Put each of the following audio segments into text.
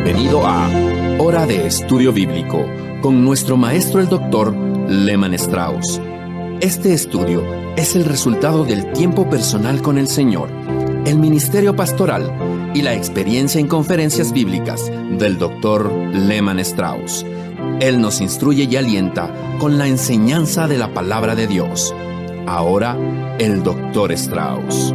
Bienvenido a Hora de Estudio Bíblico con nuestro maestro el Dr. Lehman Strauss. Este estudio es el resultado del tiempo personal con el Señor, el ministerio pastoral y la experiencia en conferencias bíblicas del Dr. Lehman Strauss. Él nos instruye y alienta con la enseñanza de la palabra de Dios. Ahora, el Dr. Strauss.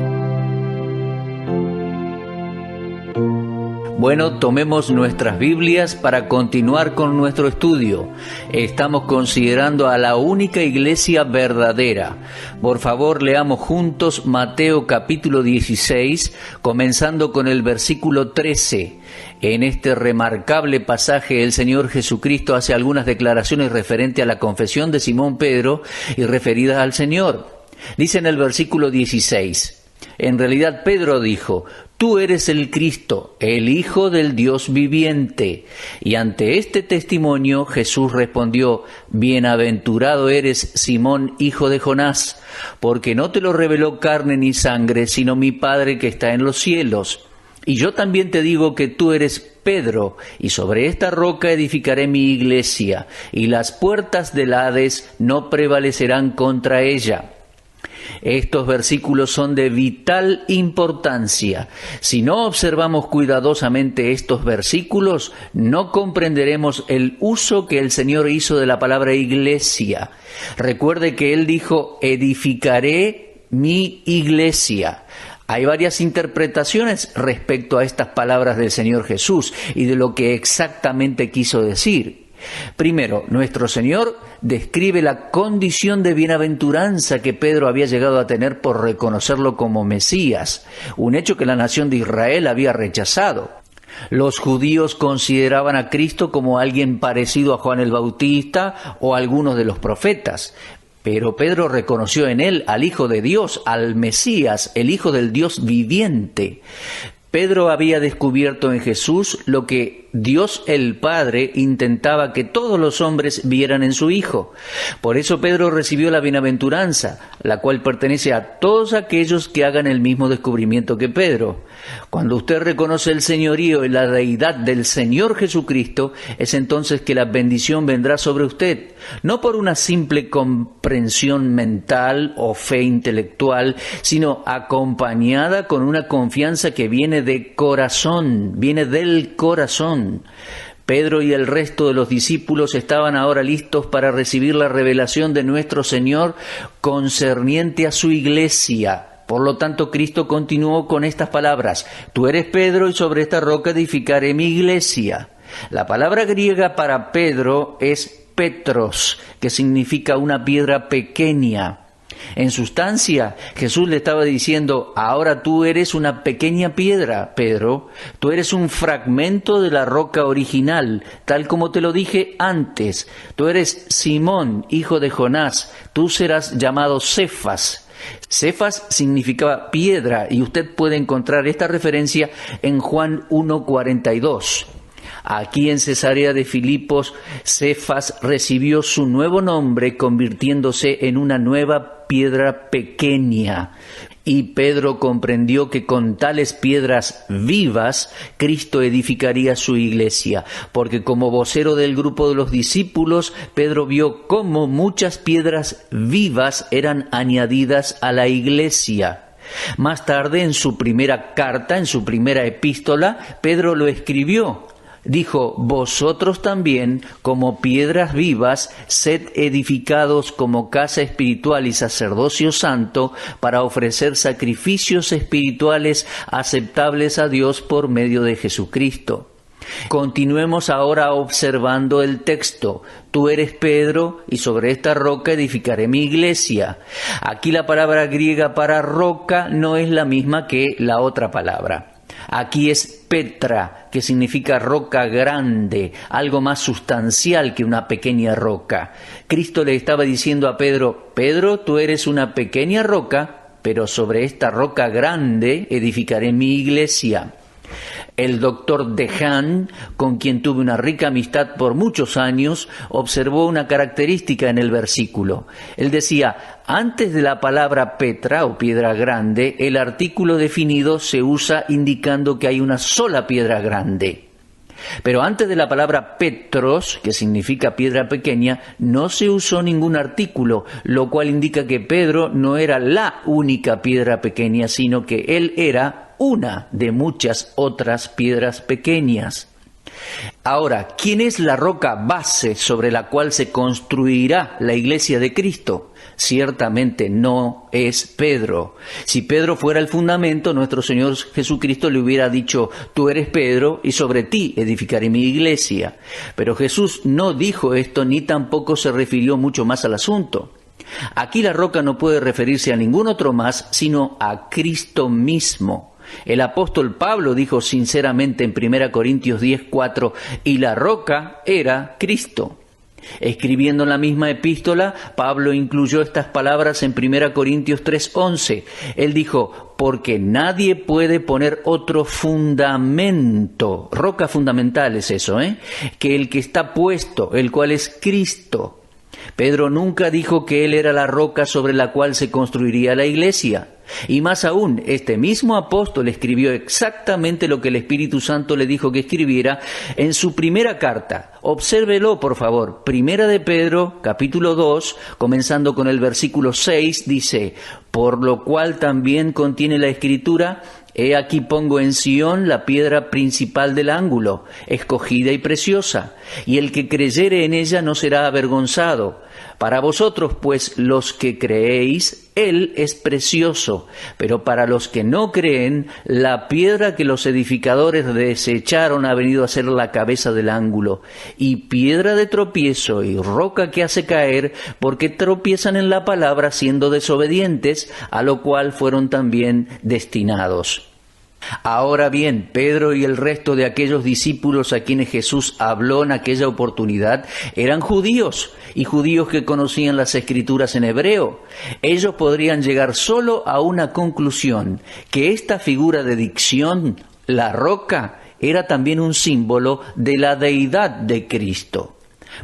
Bueno, tomemos nuestras Biblias para continuar con nuestro estudio. Estamos considerando a la única iglesia verdadera. Por favor, leamos juntos Mateo capítulo 16, comenzando con el versículo 13. En este remarcable pasaje, el Señor Jesucristo hace algunas declaraciones referentes a la confesión de Simón Pedro y referidas al Señor. Dice en el versículo 16, en realidad Pedro dijo: «Tú eres el Cristo, el Hijo del Dios viviente». Y ante este testimonio Jesús respondió: «Bienaventurado eres, Simón, hijo de Jonás, porque no te lo reveló carne ni sangre, sino mi Padre que está en los cielos. Y yo también te digo que tú eres Pedro, y sobre esta roca edificaré mi iglesia, y las puertas del Hades no prevalecerán contra ella». Estos versículos son de vital importancia. Si no observamos cuidadosamente estos versículos, no comprenderemos el uso que el Señor hizo de la palabra iglesia. Recuerde que Él dijo: edificaré mi iglesia. Hay varias interpretaciones respecto a estas palabras del Señor Jesús y de lo que exactamente quiso decir. Primero, nuestro Señor describe la condición de bienaventuranza que Pedro había llegado a tener por reconocerlo como Mesías, un hecho que la nación de Israel había rechazado. Los judíos consideraban a Cristo como alguien parecido a Juan el Bautista o a algunos de los profetas. Pero Pedro reconoció en él al Hijo de Dios, al Mesías, el Hijo del Dios viviente. Pedro había descubierto en Jesús lo que Dios el Padre intentaba que todos los hombres vieran en su Hijo. Por eso Pedro recibió la bienaventuranza, la cual pertenece a todos aquellos que hagan el mismo descubrimiento que Pedro. Cuando usted reconoce el señorío y la deidad del Señor Jesucristo, es entonces que la bendición vendrá sobre usted, no por una simple comprensión mental o fe intelectual, sino acompañada con una confianza que viene de corazón, viene del corazón. Pedro y el resto de los discípulos estaban ahora listos para recibir la revelación de nuestro Señor concerniente a su iglesia. Por lo tanto, Cristo continuó con estas palabras: «Tú eres Pedro, y sobre esta roca edificaré mi iglesia». La palabra griega para Pedro es Petros, que significa una piedra pequeña. En sustancia, Jesús le estaba diciendo: ahora tú eres una pequeña piedra, Pedro. Tú eres un fragmento de la roca original, tal como te lo dije antes. Tú eres Simón, hijo de Jonás. Tú serás llamado Cefas. Cefas significaba piedra, y usted puede encontrar esta referencia en Juan 1:42. Aquí en Cesarea de Filipos, Cefas recibió su nuevo nombre, convirtiéndose en una nueva piedra pequeña. Y Pedro comprendió que con tales piedras vivas, Cristo edificaría su iglesia, porque como vocero del grupo de los discípulos, Pedro vio cómo muchas piedras vivas eran añadidas a la iglesia. Más tarde, en su primera carta, en su primera epístola, Pedro lo escribió. Dijo: «Vosotros también, como piedras vivas, sed edificados como casa espiritual y sacerdocio santo, para ofrecer sacrificios espirituales aceptables a Dios por medio de Jesucristo». Continuemos ahora observando el texto. «Tú eres Pedro, y sobre esta roca edificaré mi iglesia». Aquí la palabra griega para roca no es la misma que la otra palabra. Aquí es Petra, que significa roca grande, algo más sustancial que una pequeña roca. Cristo le estaba diciendo a Pedro: «Pedro, tú eres una pequeña roca, pero sobre esta roca grande edificaré mi iglesia». El doctor Dehaene, con quien tuve una rica amistad por muchos años, observó una característica en el versículo. Él decía: antes de la palabra Petra o piedra grande, el artículo definido se usa indicando que hay una sola piedra grande. Pero antes de la palabra Petros, que significa piedra pequeña, no se usó ningún artículo, lo cual indica que Pedro no era la única piedra pequeña, sino que él era una de muchas otras piedras pequeñas. Ahora, ¿quién es la roca base sobre la cual se construirá la iglesia de Cristo? Ciertamente no es Pedro. Si Pedro fuera el fundamento, nuestro Señor Jesucristo le hubiera dicho: tú eres Pedro y sobre ti edificaré mi iglesia. Pero Jesús no dijo esto, ni tampoco se refirió mucho más al asunto. Aquí la roca no puede referirse a ningún otro más, sino a Cristo mismo. El apóstol Pablo dijo sinceramente en 1 Corintios 10:4, y la roca era Cristo. Escribiendo en la misma epístola, Pablo incluyó estas palabras en 1 Corintios 3:11. Él dijo: porque nadie puede poner otro fundamento, roca fundamental es eso, que el que está puesto, el cual es Cristo. Pedro nunca dijo que él era la roca sobre la cual se construiría la iglesia. Y más aún, este mismo apóstol escribió exactamente lo que el Espíritu Santo le dijo que escribiera en su primera carta. Obsérvelo, por favor. Primera de Pedro, capítulo 2, comenzando con el versículo 6, dice: por lo cual también contiene la Escritura: he aquí pongo en Sión la piedra principal del ángulo, escogida y preciosa, y el que creyere en ella no será avergonzado. Para vosotros, pues, los que creéis, Él es precioso, pero para los que no creen, la piedra que los edificadores desecharon ha venido a ser la cabeza del ángulo, y piedra de tropiezo y roca que hace caer, porque tropiezan en la palabra siendo desobedientes, a lo cual fueron también destinados. Ahora bien, Pedro y el resto de aquellos discípulos a quienes Jesús habló en aquella oportunidad eran judíos, y judíos que conocían las Escrituras en hebreo. Ellos podrían llegar solo a una conclusión: que esta figura de dicción, la roca, era también un símbolo de la deidad de Cristo,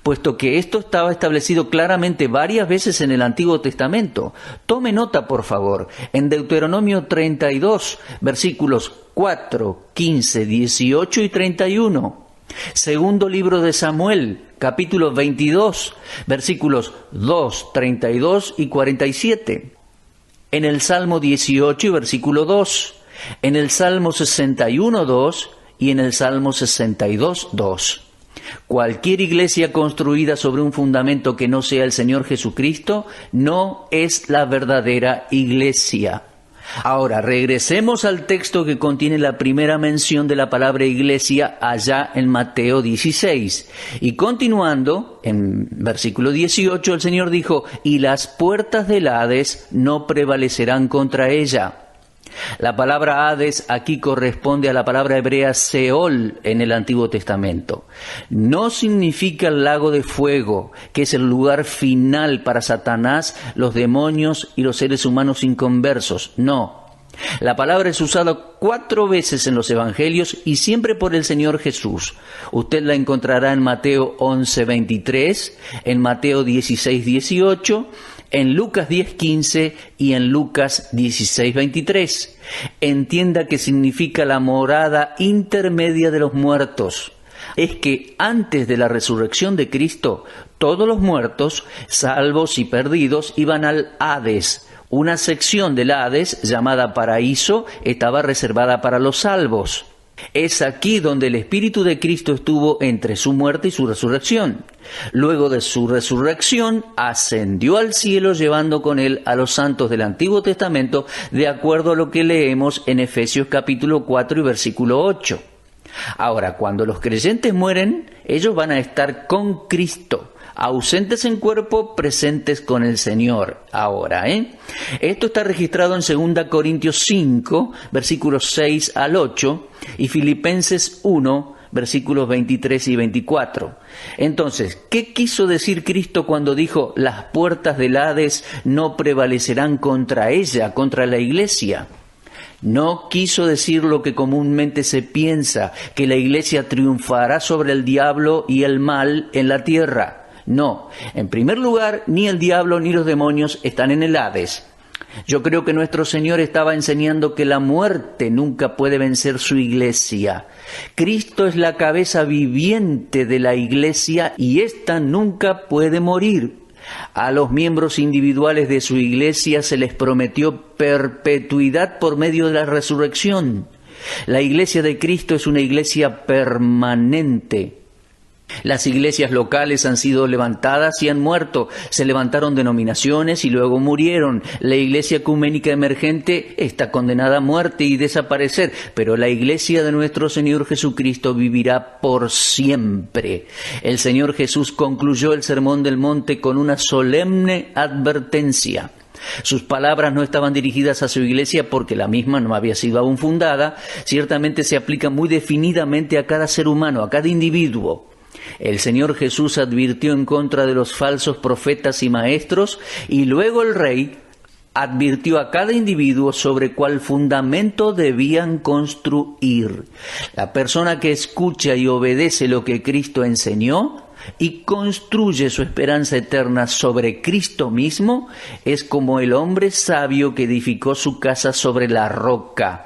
puesto que esto estaba establecido claramente varias veces en el Antiguo Testamento. Tome nota, por favor, en Deuteronomio 32, versículos 4, 15, 18 y 31. Segundo libro de Samuel, capítulo 22, versículos 2, 32 y 47. En el Salmo 18, versículo 2. En el Salmo 61, 2 y en el Salmo 62, 2. Cualquier iglesia construida sobre un fundamento que no sea el Señor Jesucristo no es la verdadera iglesia. Ahora, regresemos al texto que contiene la primera mención de la palabra iglesia allá en Mateo 16. Y continuando, en versículo 18, el Señor dijo: y las puertas del Hades no prevalecerán contra ella. La palabra Hades aquí corresponde a la palabra hebrea Seol en el Antiguo Testamento. No significa el lago de fuego, que es el lugar final para Satanás, los demonios y los seres humanos inconversos. No. La palabra es usada 4 veces en los Evangelios y siempre por el Señor Jesús. Usted la encontrará en Mateo 11:23, en Mateo 16:18, en Lucas 10:15 y en Lucas 16:23. Entienda que significa la morada intermedia de los muertos. Es que antes de la resurrección de Cristo, todos los muertos, salvos y perdidos, iban al Hades. Una sección del Hades, llamada paraíso, estaba reservada para los salvos. Es aquí donde el Espíritu de Cristo estuvo entre su muerte y su resurrección. Luego de su resurrección, ascendió al cielo llevando con él a los santos del Antiguo Testamento, de acuerdo a lo que leemos en Efesios capítulo 4 y versículo 8. Ahora, cuando los creyentes mueren, ellos van a estar con Cristo, ausentes en cuerpo, presentes con el Señor. Ahora, esto está registrado en 2 Corintios 5, versículos 6 al 8, y Filipenses 1, versículos 23 y 24. Entonces, ¿qué quiso decir Cristo cuando dijo: las puertas del Hades no prevalecerán contra ella, contra la iglesia? No quiso decir lo que comúnmente se piensa, que la iglesia triunfará sobre el diablo y el mal en la tierra. No, en primer lugar, ni el diablo ni los demonios están en el Hades. Yo creo que nuestro Señor estaba enseñando que la muerte nunca puede vencer su iglesia. Cristo es la cabeza viviente de la iglesia y ésta nunca puede morir. A los miembros individuales de su iglesia se les prometió perpetuidad por medio de la resurrección. La iglesia de Cristo es una iglesia permanente. Las iglesias locales han sido levantadas y han muerto. Se levantaron denominaciones y luego murieron. La iglesia ecuménica emergente está condenada a muerte y desaparecer, pero la iglesia de nuestro Señor Jesucristo vivirá por siempre. El Señor Jesús concluyó el Sermón del Monte con una solemne advertencia. Sus palabras no estaban dirigidas a su iglesia porque la misma no había sido aún fundada. Ciertamente se aplica muy definidamente a cada ser humano, a cada individuo. El Señor Jesús advirtió en contra de los falsos profetas y maestros, y luego el Rey advirtió a cada individuo sobre cuál fundamento debían construir. La persona que escucha y obedece lo que Cristo enseñó y construye su esperanza eterna sobre Cristo mismo es como el hombre sabio que edificó su casa sobre la roca.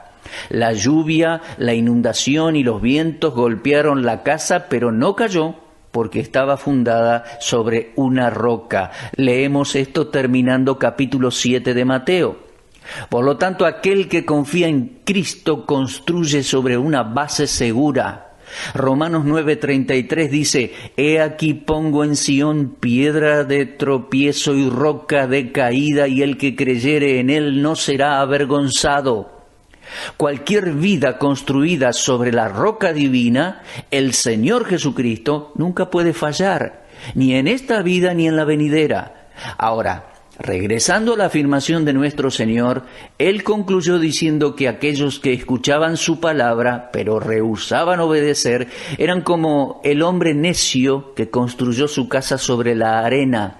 La lluvia, la inundación y los vientos golpearon la casa, pero no cayó porque estaba fundada sobre una roca. Leemos esto terminando capítulo 7 de Mateo. Por lo tanto, aquel que confía en Cristo construye sobre una base segura. Romanos 9:33 dice: «He aquí pongo en Sión piedra de tropiezo y roca de caída, y el que creyere en él no será avergonzado». Cualquier vida construida sobre la roca divina, el Señor Jesucristo, nunca puede fallar, ni en esta vida ni en la venidera. Ahora, regresando a la afirmación de nuestro Señor, Él concluyó diciendo que aquellos que escuchaban su palabra, pero rehusaban obedecer, eran como el hombre necio que construyó su casa sobre la arena.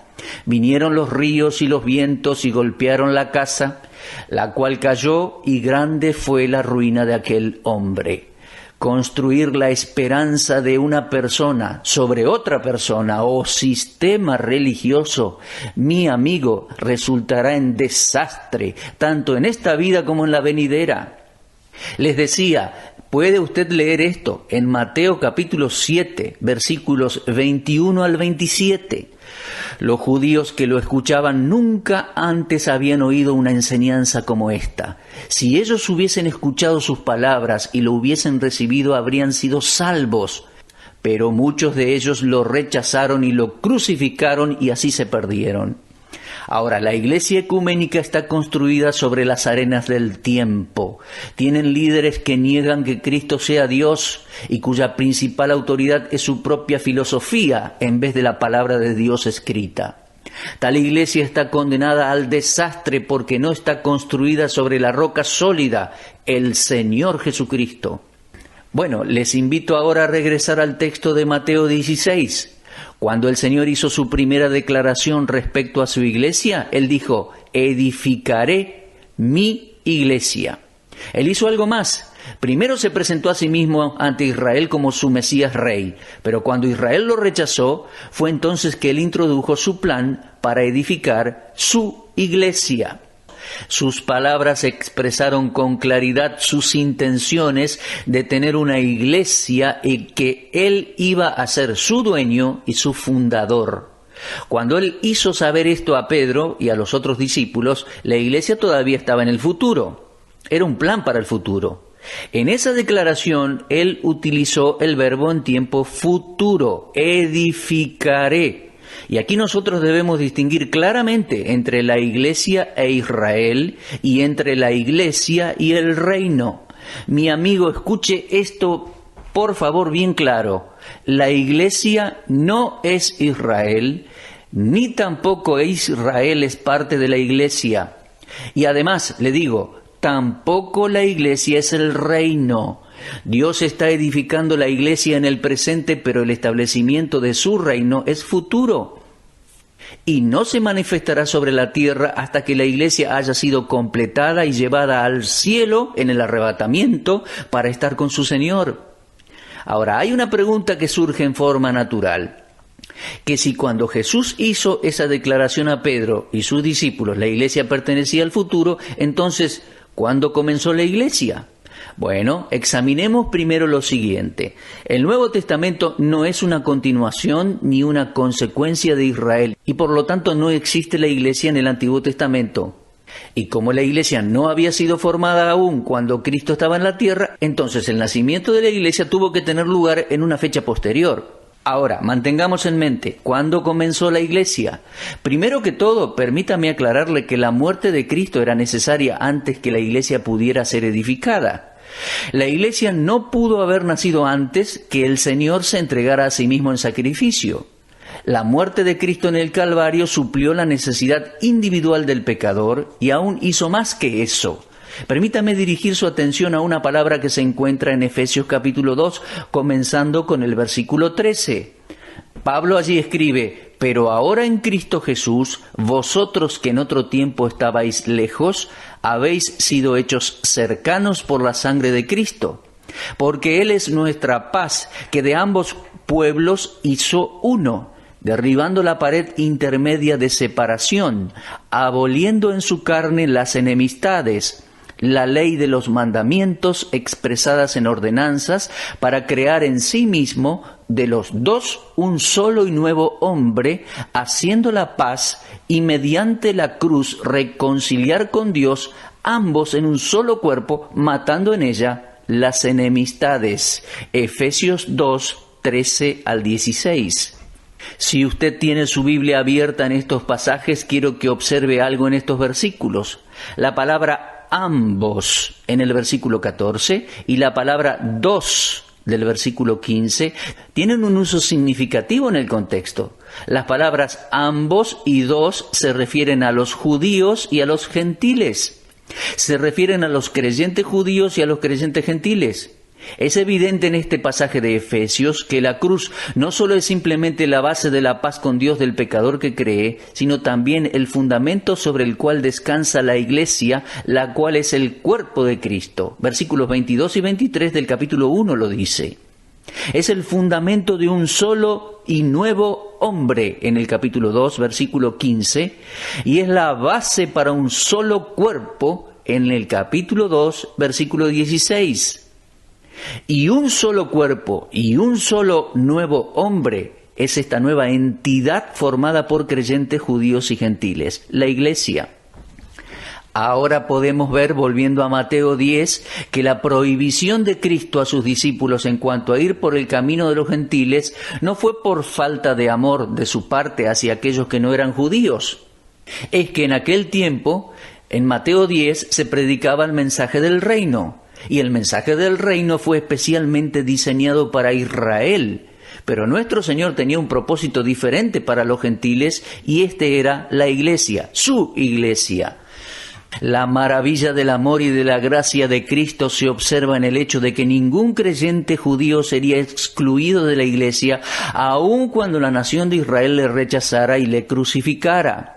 Vinieron los ríos y los vientos y golpearon la casa, la cual cayó, y grande fue la ruina de aquel hombre. Construir la esperanza de una persona sobre otra persona o sistema religioso, mi amigo, resultará en desastre, tanto en esta vida como en la venidera. Les decía, puede usted leer esto en Mateo capítulo 7, versículos 21 al 27. Los judíos que lo escuchaban nunca antes habían oído una enseñanza como esta. Si ellos hubiesen escuchado sus palabras y lo hubiesen recibido, habrían sido salvos. Pero muchos de ellos lo rechazaron y lo crucificaron, y así se perdieron. Ahora, la iglesia ecuménica está construida sobre las arenas del tiempo. Tienen líderes que niegan que Cristo sea Dios y cuya principal autoridad es su propia filosofía en vez de la palabra de Dios escrita. Tal iglesia está condenada al desastre porque no está construida sobre la roca sólida, el Señor Jesucristo. Bueno, les invito ahora a regresar al texto de Mateo 16. Cuando el Señor hizo su primera declaración respecto a su iglesia, Él dijo: edificaré mi iglesia. Él hizo algo más. Primero se presentó a sí mismo ante Israel como su Mesías Rey, pero cuando Israel lo rechazó, fue entonces que Él introdujo su plan para edificar su iglesia. Sus palabras expresaron con claridad sus intenciones de tener una iglesia y que Él iba a ser su dueño y su fundador. Cuando Él hizo saber esto a Pedro y a los otros discípulos, la iglesia todavía estaba en el futuro. Era un plan para el futuro. En esa declaración, Él utilizó el verbo en tiempo futuro: edificaré. Y aquí nosotros debemos distinguir claramente entre la iglesia e Israel y entre la iglesia y el reino. Mi amigo, escuche esto por favor bien claro. La iglesia no es Israel, ni tampoco Israel es parte de la iglesia. Y además, le digo, tampoco la iglesia es el reino. Dios está edificando la iglesia en el presente, pero el establecimiento de su reino es futuro. Y no se manifestará sobre la tierra hasta que la iglesia haya sido completada y llevada al cielo en el arrebatamiento para estar con su Señor. Ahora, hay una pregunta que surge en forma natural. que si cuando Jesús hizo esa declaración a Pedro y sus discípulos, la iglesia pertenecía al futuro, entonces, ¿cuándo comenzó la iglesia? Bueno, examinemos primero lo siguiente. El Nuevo Testamento no es una continuación ni una consecuencia de Israel, y por lo tanto no existe la iglesia en el Antiguo Testamento. Y como la iglesia no había sido formada aún cuando Cristo estaba en la tierra, entonces el nacimiento de la iglesia tuvo que tener lugar en una fecha posterior. Ahora, mantengamos en mente, ¿cuándo comenzó la iglesia? Primero que todo, permítame aclararle que la muerte de Cristo era necesaria antes que la iglesia pudiera ser edificada. La iglesia no pudo haber nacido antes que el Señor se entregara a sí mismo en sacrificio. La muerte de Cristo en el Calvario suplió la necesidad individual del pecador y aún hizo más que eso. Permítame dirigir su atención a una palabra que se encuentra en Efesios capítulo 2, comenzando con el versículo 13. Pablo allí escribe: «Pero ahora en Cristo Jesús, vosotros que en otro tiempo estabais lejos, habéis sido hechos cercanos por la sangre de Cristo, porque Él es nuestra paz, que de ambos pueblos hizo uno, derribando la pared intermedia de separación, aboliendo en su carne las enemistades, la ley de los mandamientos expresadas en ordenanzas, para crear en sí mismo de los dos un solo y nuevo hombre, haciendo la paz y mediante la cruz reconciliar con Dios, ambos en un solo cuerpo, matando en ella las enemistades». Efesios 2, 13 al 16. Si usted tiene su Biblia abierta en estos pasajes, quiero que observe algo en estos versículos. La palabra ambos en el versículo 14 y la palabra dos del versículo 15 tienen un uso significativo en el contexto. Las palabras ambos y dos se refieren a los judíos y a los gentiles. Se refieren a los creyentes judíos y a los creyentes gentiles. Es evidente en este pasaje de Efesios que la cruz no solo es simplemente la base de la paz con Dios del pecador que cree, sino también el fundamento sobre el cual descansa la iglesia, la cual es el cuerpo de Cristo. Versículos 22 y 23 del capítulo 1 lo dice. Es el fundamento de un solo y nuevo hombre en el capítulo 2, versículo 15, y es la base para un solo cuerpo en el capítulo 2, versículo 16. Y un solo cuerpo y un solo nuevo hombre es esta nueva entidad formada por creyentes judíos y gentiles, la iglesia. Ahora podemos ver, volviendo a Mateo 10, que la prohibición de Cristo a sus discípulos en cuanto a ir por el camino de los gentiles no fue por falta de amor de su parte hacia aquellos que no eran judíos. Es que en aquel tiempo, en Mateo 10, se predicaba el mensaje del reino. Y el mensaje del reino fue especialmente diseñado para Israel. Pero nuestro Señor tenía un propósito diferente para los gentiles, y este era la iglesia, su iglesia. La maravilla del amor y de la gracia de Cristo se observa en el hecho de que ningún creyente judío sería excluido de la iglesia, aun cuando la nación de Israel le rechazara y le crucificara.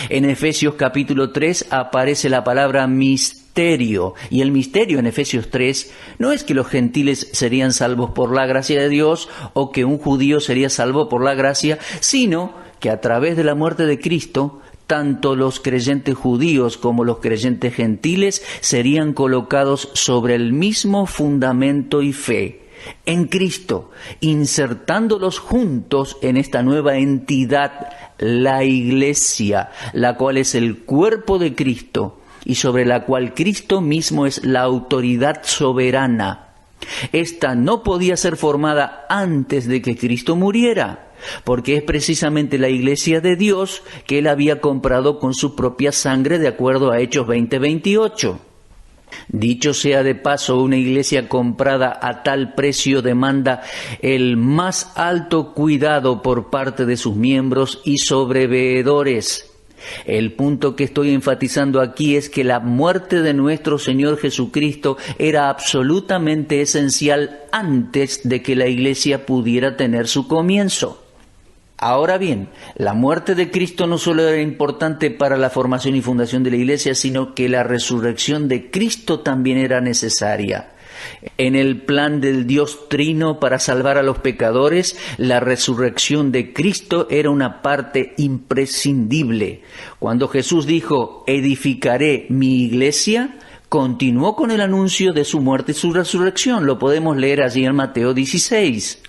En Efesios capítulo 3 aparece la palabra misterio, y el misterio en Efesios 3 no es que los gentiles serían salvos por la gracia de Dios o que un judío sería salvo por la gracia, sino que a través de la muerte de Cristo, tanto los creyentes judíos como los creyentes gentiles serían colocados sobre el mismo fundamento y fe en Cristo, insertándolos juntos en esta nueva entidad, la iglesia, la cual es el cuerpo de Cristo y sobre la cual Cristo mismo es la autoridad soberana. Esta no podía ser formada antes de que Cristo muriera, porque es precisamente la iglesia de Dios que Él había comprado con su propia sangre, de acuerdo a Hechos 20:28. Dicho sea de paso, una iglesia comprada a tal precio demanda el más alto cuidado por parte de sus miembros y sobreveedores. El punto que estoy enfatizando aquí es que la muerte de nuestro Señor Jesucristo era absolutamente esencial antes de que la iglesia pudiera tener su comienzo. Ahora bien, la muerte de Cristo no solo era importante para la formación y fundación de la iglesia, sino que la resurrección de Cristo también era necesaria. En el plan del Dios Trino para salvar a los pecadores, la resurrección de Cristo era una parte imprescindible. Cuando Jesús dijo, edificaré mi iglesia, continuó con el anuncio de su muerte y su resurrección. Lo podemos leer allí en Mateo 16.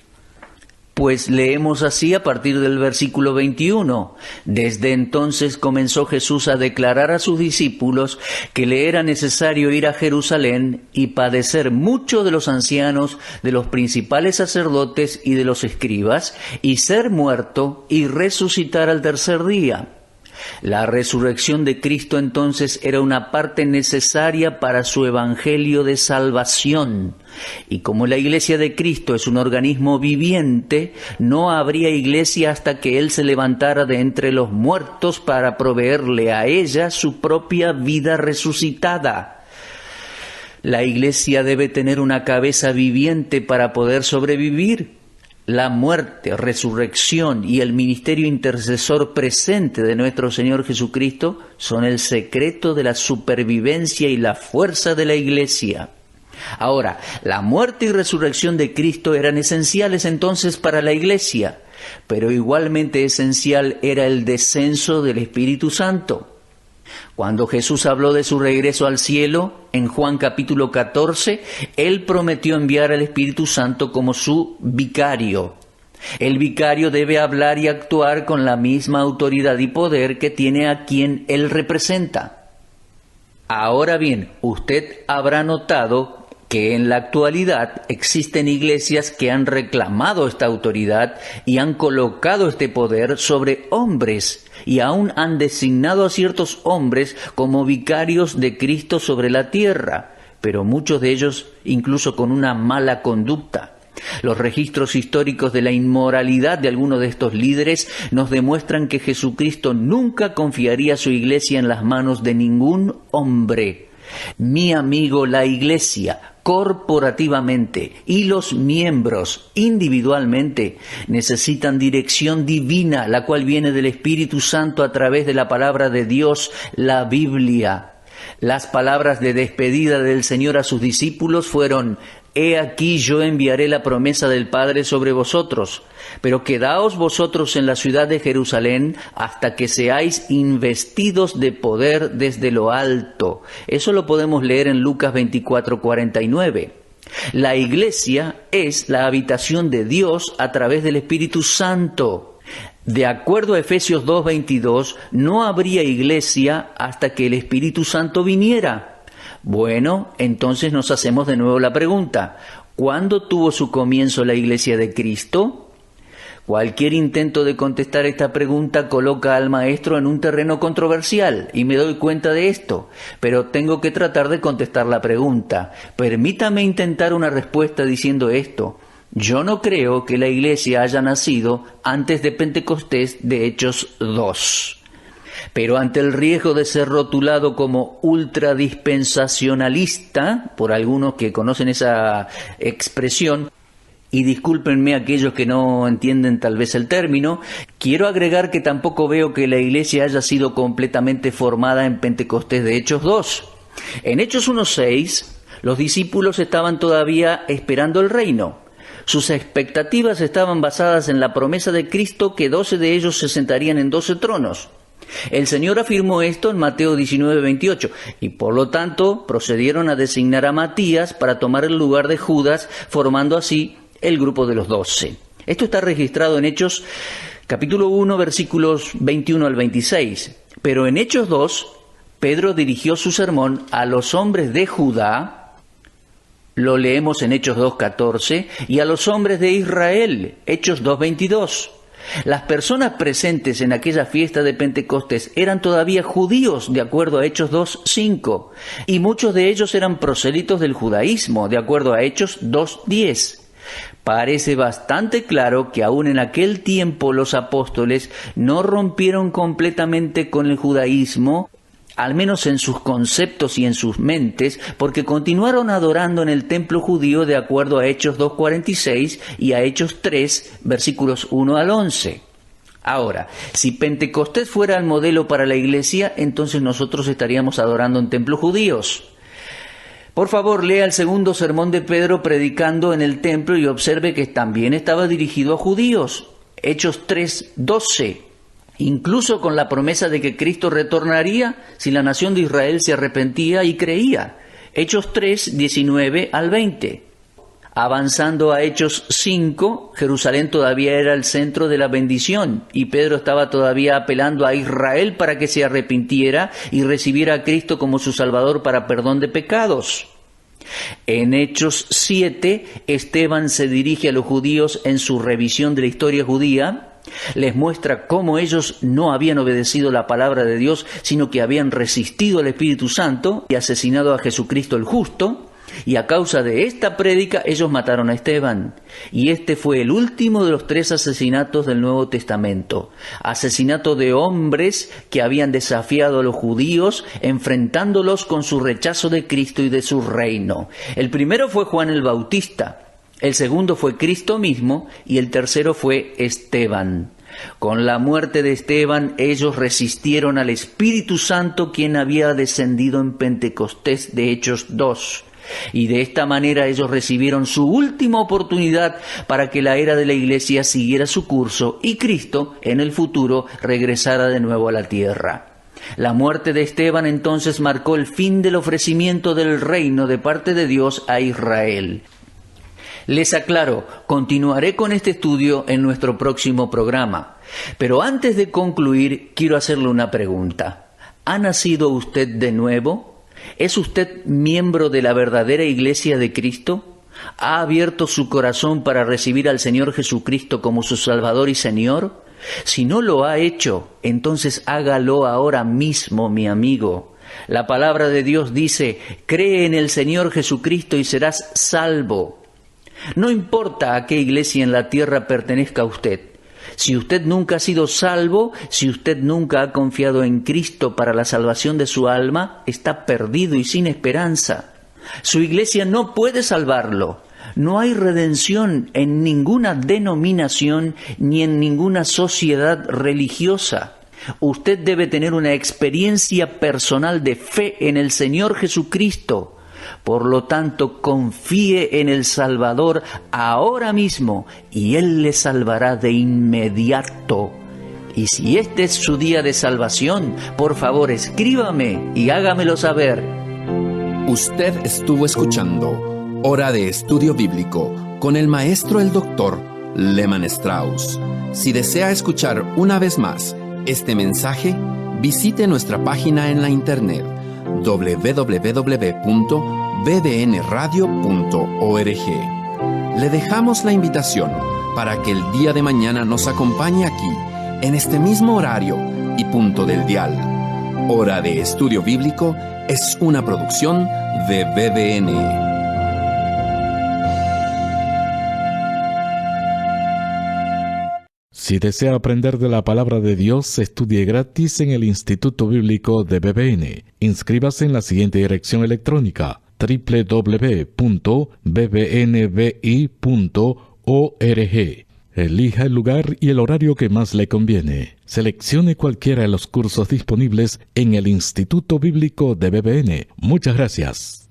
Pues leemos así a partir del versículo 21. Desde entonces comenzó Jesús a declarar a sus discípulos que le era necesario ir a Jerusalén y padecer mucho de los ancianos, de los principales sacerdotes y de los escribas, y ser muerto y resucitar al tercer día. La resurrección de Cristo entonces era una parte necesaria para su evangelio de salvación. Y como la iglesia de Cristo es un organismo viviente, no habría iglesia hasta que Él se levantara de entre los muertos para proveerle a ella su propia vida resucitada. La iglesia debe tener una cabeza viviente para poder sobrevivir. La muerte, resurrección y el ministerio intercesor presente de nuestro Señor Jesucristo son el secreto de la supervivencia y la fuerza de la iglesia. Ahora, la muerte y resurrección de Cristo eran esenciales entonces para la iglesia, pero igualmente esencial era el descenso del Espíritu Santo. Cuando Jesús habló de su regreso al cielo, en Juan capítulo 14, Él prometió enviar al Espíritu Santo como su vicario. El vicario debe hablar y actuar con la misma autoridad y poder que tiene a quien Él representa. Ahora bien, usted habrá notado que en la actualidad existen iglesias que han reclamado esta autoridad y han colocado este poder sobre hombres y aún han designado a ciertos hombres como vicarios de Cristo sobre la tierra, pero muchos de ellos incluso con una mala conducta. Los registros históricos de la inmoralidad de algunos de estos líderes nos demuestran que Jesucristo nunca confiaría su iglesia en las manos de ningún hombre. Mi amigo, la iglesia, corporativamente y los miembros individualmente necesitan dirección divina, la cual viene del Espíritu Santo a través de la palabra de Dios, la Biblia. Las palabras de despedida del Señor a sus discípulos fueron: «He aquí yo enviaré la promesa del Padre sobre vosotros, pero quedaos vosotros en la ciudad de Jerusalén hasta que seáis investidos de poder desde lo alto». Eso lo podemos leer en Lucas 24:49. La iglesia es la habitación de Dios a través del Espíritu Santo. De acuerdo a Efesios 2:22, no habría iglesia hasta que el Espíritu Santo viniera. Bueno, entonces nos hacemos de nuevo la pregunta: ¿cuándo tuvo su comienzo la iglesia de Cristo? Cualquier intento de contestar esta pregunta coloca al maestro en un terreno controversial, y me doy cuenta de esto, pero tengo que tratar de contestar la pregunta. Permítame intentar una respuesta diciendo esto: yo no creo que la iglesia haya nacido antes de Pentecostés de Hechos 2. Pero ante el riesgo de ser rotulado como ultradispensacionalista, por algunos que conocen esa expresión, y discúlpenme aquellos que no entienden tal vez el término, quiero agregar que tampoco veo que la iglesia haya sido completamente formada en Pentecostés de Hechos 2. En Hechos 1:6, los discípulos estaban todavía esperando el reino. Sus expectativas estaban basadas en la promesa de Cristo que 12 de ellos se sentarían en 12 tronos. El Señor afirmó esto en Mateo 19:28, y por lo tanto procedieron a designar a Matías para tomar el lugar de Judas, formando así el grupo de los 12. Esto está registrado en Hechos capítulo 1, versículos 21 al 26. Pero en Hechos 2, Pedro dirigió su sermón a los hombres de Judá, lo leemos en Hechos 2:14, y a los hombres de Israel, Hechos 2:22. Las personas presentes en aquella fiesta de Pentecostés eran todavía judíos, de acuerdo a Hechos 2:5, y muchos de ellos eran prosélitos del judaísmo, de acuerdo a Hechos 2:10. Parece bastante claro que aún en aquel tiempo los apóstoles no rompieron completamente con el judaísmo, al menos en sus conceptos y en sus mentes, porque continuaron adorando en el templo judío de acuerdo a Hechos 2:46 y a Hechos 3, versículos 1 al 11. Ahora, si Pentecostés fuera el modelo para la iglesia, entonces nosotros estaríamos adorando en templos judíos. Por favor, lea el segundo sermón de Pedro predicando en el templo y observe que también estaba dirigido a judíos. Hechos 3:12. Incluso con la promesa de que Cristo retornaría si la nación de Israel se arrepentía y creía. Hechos 3:19 al 20. Avanzando a Hechos 5, Jerusalén todavía era el centro de la bendición y Pedro estaba todavía apelando a Israel para que se arrepintiera y recibiera a Cristo como su Salvador para perdón de pecados. En Hechos 7, Esteban se dirige a los judíos en su revisión de la historia judía. Les muestra cómo ellos no habían obedecido la palabra de Dios, sino que habían resistido al Espíritu Santo y asesinado a Jesucristo el justo. Y a causa de esta prédica ellos mataron a Esteban. Y este fue el último de los 3 asesinatos del Nuevo Testamento. Asesinato de hombres que habían desafiado a los judíos, enfrentándolos con su rechazo de Cristo y de su reino. El primero fue Juan el Bautista, el segundo fue Cristo mismo y el tercero fue Esteban. Con la muerte de Esteban, ellos resistieron al Espíritu Santo, quien había descendido en Pentecostés de Hechos 2. Y de esta manera ellos recibieron su última oportunidad para que la era de la Iglesia siguiera su curso y Cristo, en el futuro, regresara de nuevo a la tierra. La muerte de Esteban entonces marcó el fin del ofrecimiento del reino de parte de Dios a Israel. Les aclaro, continuaré con este estudio en nuestro próximo programa. Pero antes de concluir, quiero hacerle una pregunta. ¿Ha nacido usted de nuevo? ¿Es usted miembro de la verdadera Iglesia de Cristo? ¿Ha abierto su corazón para recibir al Señor Jesucristo como su Salvador y Señor? Si no lo ha hecho, entonces hágalo ahora mismo, mi amigo. La palabra de Dios dice, cree en el Señor Jesucristo y serás salvo. No importa a qué iglesia en la tierra pertenezca usted. Si usted nunca ha sido salvo, si usted nunca ha confiado en Cristo para la salvación de su alma, está perdido y sin esperanza. Su iglesia no puede salvarlo. No hay redención en ninguna denominación ni en ninguna sociedad religiosa. Usted debe tener una experiencia personal de fe en el Señor Jesucristo. Por lo tanto, confíe en el Salvador ahora mismo y Él le salvará de inmediato. Y si este es su día de salvación, por favor escríbame y hágamelo saber. Usted estuvo escuchando Hora de Estudio Bíblico con el maestro el doctor Lehman Strauss. Si desea escuchar una vez más este mensaje, visite nuestra página en la internet www.bbnradio.org. Le dejamos la invitación para que el día de mañana nos acompañe aquí, en este mismo horario y punto del dial. Hora de Estudio Bíblico es una producción de BBN. Si desea aprender de la palabra de Dios, estudie gratis en el Instituto Bíblico de BBN. Inscríbase en la siguiente dirección electrónica: www.bbnbi.org. Elija el lugar y el horario que más le conviene. Seleccione cualquiera de los cursos disponibles en el Instituto Bíblico de BBN. Muchas gracias.